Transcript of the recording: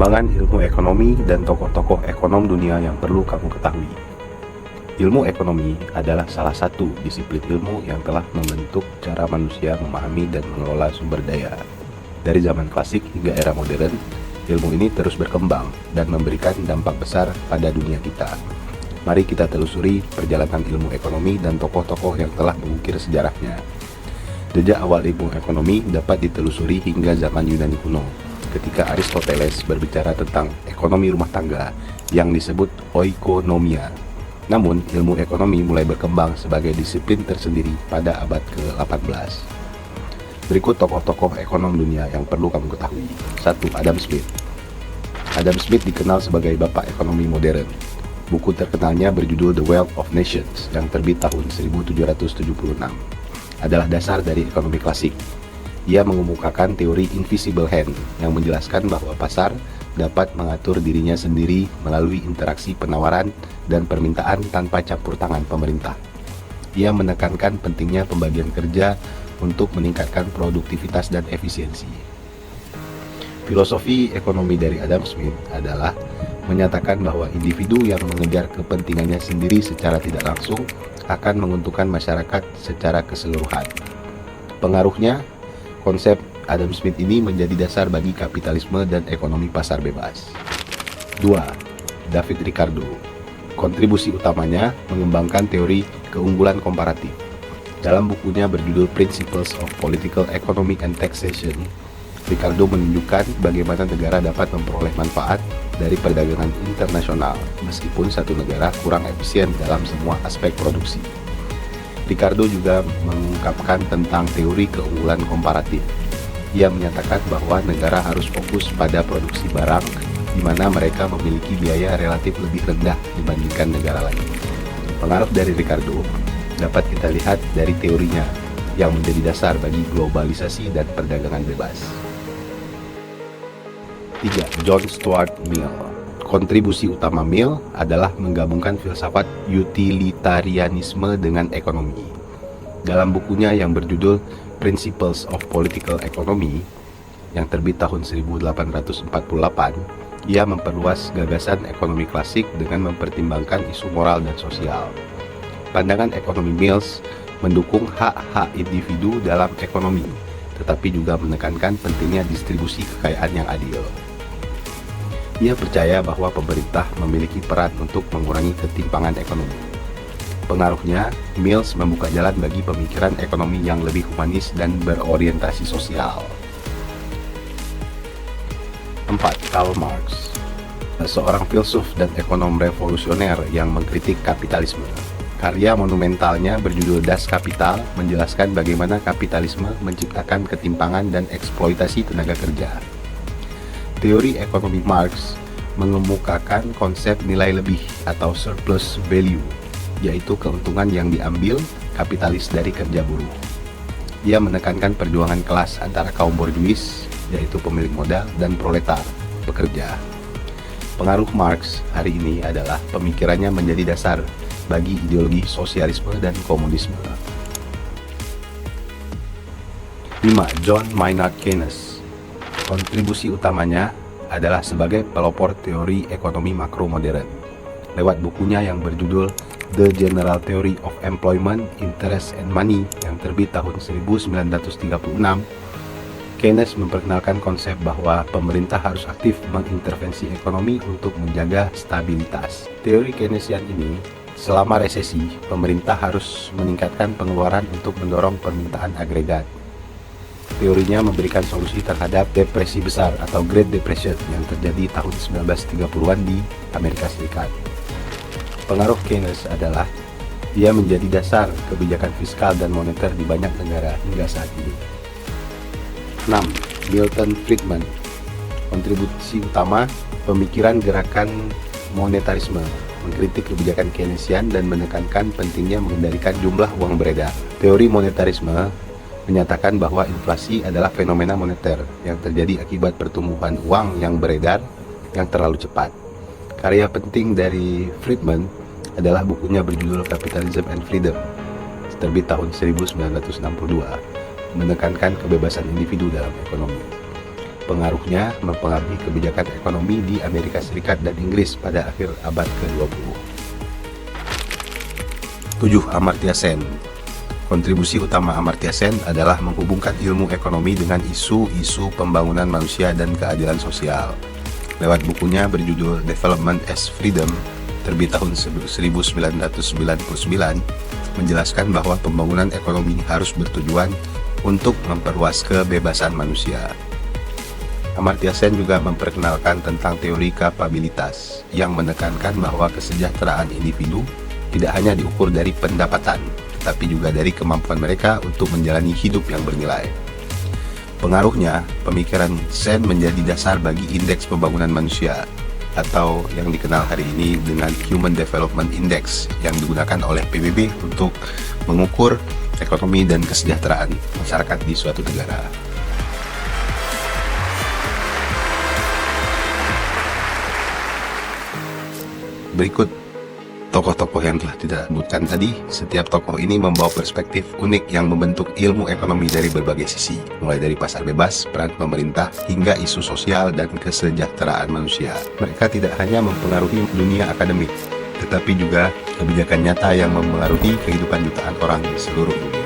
Perkembangan ilmu ekonomi dan tokoh-tokoh ekonom dunia yang perlu kamu ketahui. Ilmu ekonomi adalah salah satu disiplin ilmu yang telah membentuk cara manusia memahami dan mengelola sumber daya. Dari zaman klasik hingga era modern, ilmu ini terus berkembang dan memberikan dampak besar pada dunia kita. Mari kita telusuri perjalanan ilmu ekonomi dan tokoh-tokoh yang telah mengukir sejarahnya. Jejak awal ilmu ekonomi dapat ditelusuri hingga zaman Yunani kuno, ketika Aristoteles berbicara tentang ekonomi rumah tangga yang disebut oikonomia. Namun, ilmu ekonomi mulai berkembang sebagai disiplin tersendiri pada abad ke-18. Berikut tokoh-tokoh ekonom dunia yang perlu kamu ketahui. 1. Adam Smith. Adam Smith dikenal sebagai bapak ekonomi modern. Buku terkenalnya berjudul The Wealth of Nations yang terbit tahun 1776 adalah dasar dari ekonomi klasik. Ia mengemukakan teori invisible hand yang menjelaskan bahwa pasar dapat mengatur dirinya sendiri melalui interaksi penawaran dan permintaan tanpa campur tangan pemerintah. Ia menekankan pentingnya pembagian kerja untuk meningkatkan produktivitas dan efisiensi. Filosofi ekonomi dari Adam Smith adalah menyatakan bahwa individu yang mengejar kepentingannya sendiri secara tidak langsung akan menguntungkan masyarakat secara keseluruhan. Pengaruhnya, konsep Adam Smith ini menjadi dasar bagi kapitalisme dan ekonomi pasar bebas. 2. David Ricardo. Kontribusi utamanya mengembangkan teori keunggulan komparatif. Dalam bukunya berjudul Principles of Political Economy and Taxation, Ricardo menunjukkan bagaimana negara dapat memperoleh manfaat dari perdagangan internasional meskipun satu negara kurang efisien dalam semua aspek produksi. Ricardo juga mengungkapkan tentang teori keunggulan komparatif. Ia menyatakan bahwa negara harus fokus pada produksi barang di mana mereka memiliki biaya relatif lebih rendah dibandingkan negara lain. Pengaruh dari Ricardo dapat kita lihat dari teorinya yang menjadi dasar bagi globalisasi dan perdagangan bebas. 3. John Stuart Mill. Kontribusi utama Mill adalah menggabungkan filsafat utilitarianisme dengan ekonomi. Dalam bukunya yang berjudul Principles of Political Economy yang terbit tahun 1848, ia memperluas gagasan ekonomi klasik dengan mempertimbangkan isu moral dan sosial. Pandangan ekonomi Mills mendukung hak-hak individu dalam ekonomi, tetapi juga menekankan pentingnya distribusi kekayaan yang adil. Ia percaya bahwa pemerintah memiliki peran untuk mengurangi ketimpangan ekonomi. Pengaruhnya, Mills membuka jalan bagi pemikiran ekonomi yang lebih humanis dan berorientasi sosial. 4. Karl Marx. Seorang filsuf dan ekonom revolusioner yang mengkritik kapitalisme. Karya monumentalnya berjudul Das Kapital menjelaskan bagaimana kapitalisme menciptakan ketimpangan dan eksploitasi tenaga kerja. Teori ekonomi Marx mengemukakan konsep nilai lebih atau surplus value, yaitu keuntungan yang diambil kapitalis dari kerja buruh. Ia menekankan perjuangan kelas antara kaum borjuis, yaitu pemilik modal, dan proletar, pekerja. Pengaruh Marx hari ini adalah pemikirannya menjadi dasar bagi ideologi sosialisme dan komunisme. 5. John Maynard Keynes. Kontribusi utamanya adalah sebagai pelopor teori ekonomi makro modern. Lewat bukunya yang berjudul The General Theory of Employment, Interest and Money yang terbit tahun 1936, Keynes memperkenalkan konsep bahwa pemerintah harus aktif mengintervensi ekonomi untuk menjaga stabilitas. Teori Keynesian ini, selama resesi, pemerintah harus meningkatkan pengeluaran untuk mendorong permintaan agregat. Teorinya memberikan solusi terhadap depresi besar atau Great Depression yang terjadi tahun 1930-an di Amerika Serikat. Pengaruh Keynes adalah ia menjadi dasar kebijakan fiskal dan moneter di banyak negara hingga saat ini. 6. Milton Friedman. Kontribusi utama pemikiran gerakan monetarisme, mengkritik kebijakan Keynesian dan menekankan pentingnya mengendalikan jumlah uang beredar. Teori monetarisme menyatakan bahwa inflasi adalah fenomena moneter yang terjadi akibat pertumbuhan uang yang beredar yang terlalu cepat. Karya penting dari Friedman adalah bukunya berjudul Capitalism and Freedom, terbit tahun 1962, menekankan kebebasan individu dalam ekonomi. Pengaruhnya mempengaruhi kebijakan ekonomi di Amerika Serikat dan Inggris pada akhir abad ke-20. 7. Amartya Sen. Kontribusi utama Amartya Sen adalah menghubungkan ilmu ekonomi dengan isu-isu pembangunan manusia dan keadilan sosial. Lewat bukunya berjudul Development as Freedom, terbit tahun 1999, menjelaskan bahwa pembangunan ekonomi harus bertujuan untuk memperluas kebebasan manusia. Amartya Sen juga memperkenalkan tentang teori kapabilitas yang menekankan bahwa kesejahteraan individu tidak hanya diukur dari pendapatan, tetapi juga dari kemampuan mereka untuk menjalani hidup yang bernilai. Pengaruhnya, pemikiran Sen menjadi dasar bagi Indeks Pembangunan Manusia atau yang dikenal hari ini dengan Human Development Index yang digunakan oleh PBB untuk mengukur ekonomi dan kesejahteraan masyarakat di suatu negara. Berikut tokoh-tokoh yang telah kita sebutkan tadi. Setiap tokoh ini membawa perspektif unik yang membentuk ilmu ekonomi dari berbagai sisi, mulai dari pasar bebas, peran pemerintah, hingga isu sosial dan kesejahteraan manusia. Mereka tidak hanya mempengaruhi dunia akademik, tetapi juga kebijakan nyata yang mempengaruhi kehidupan jutaan orang di seluruh dunia.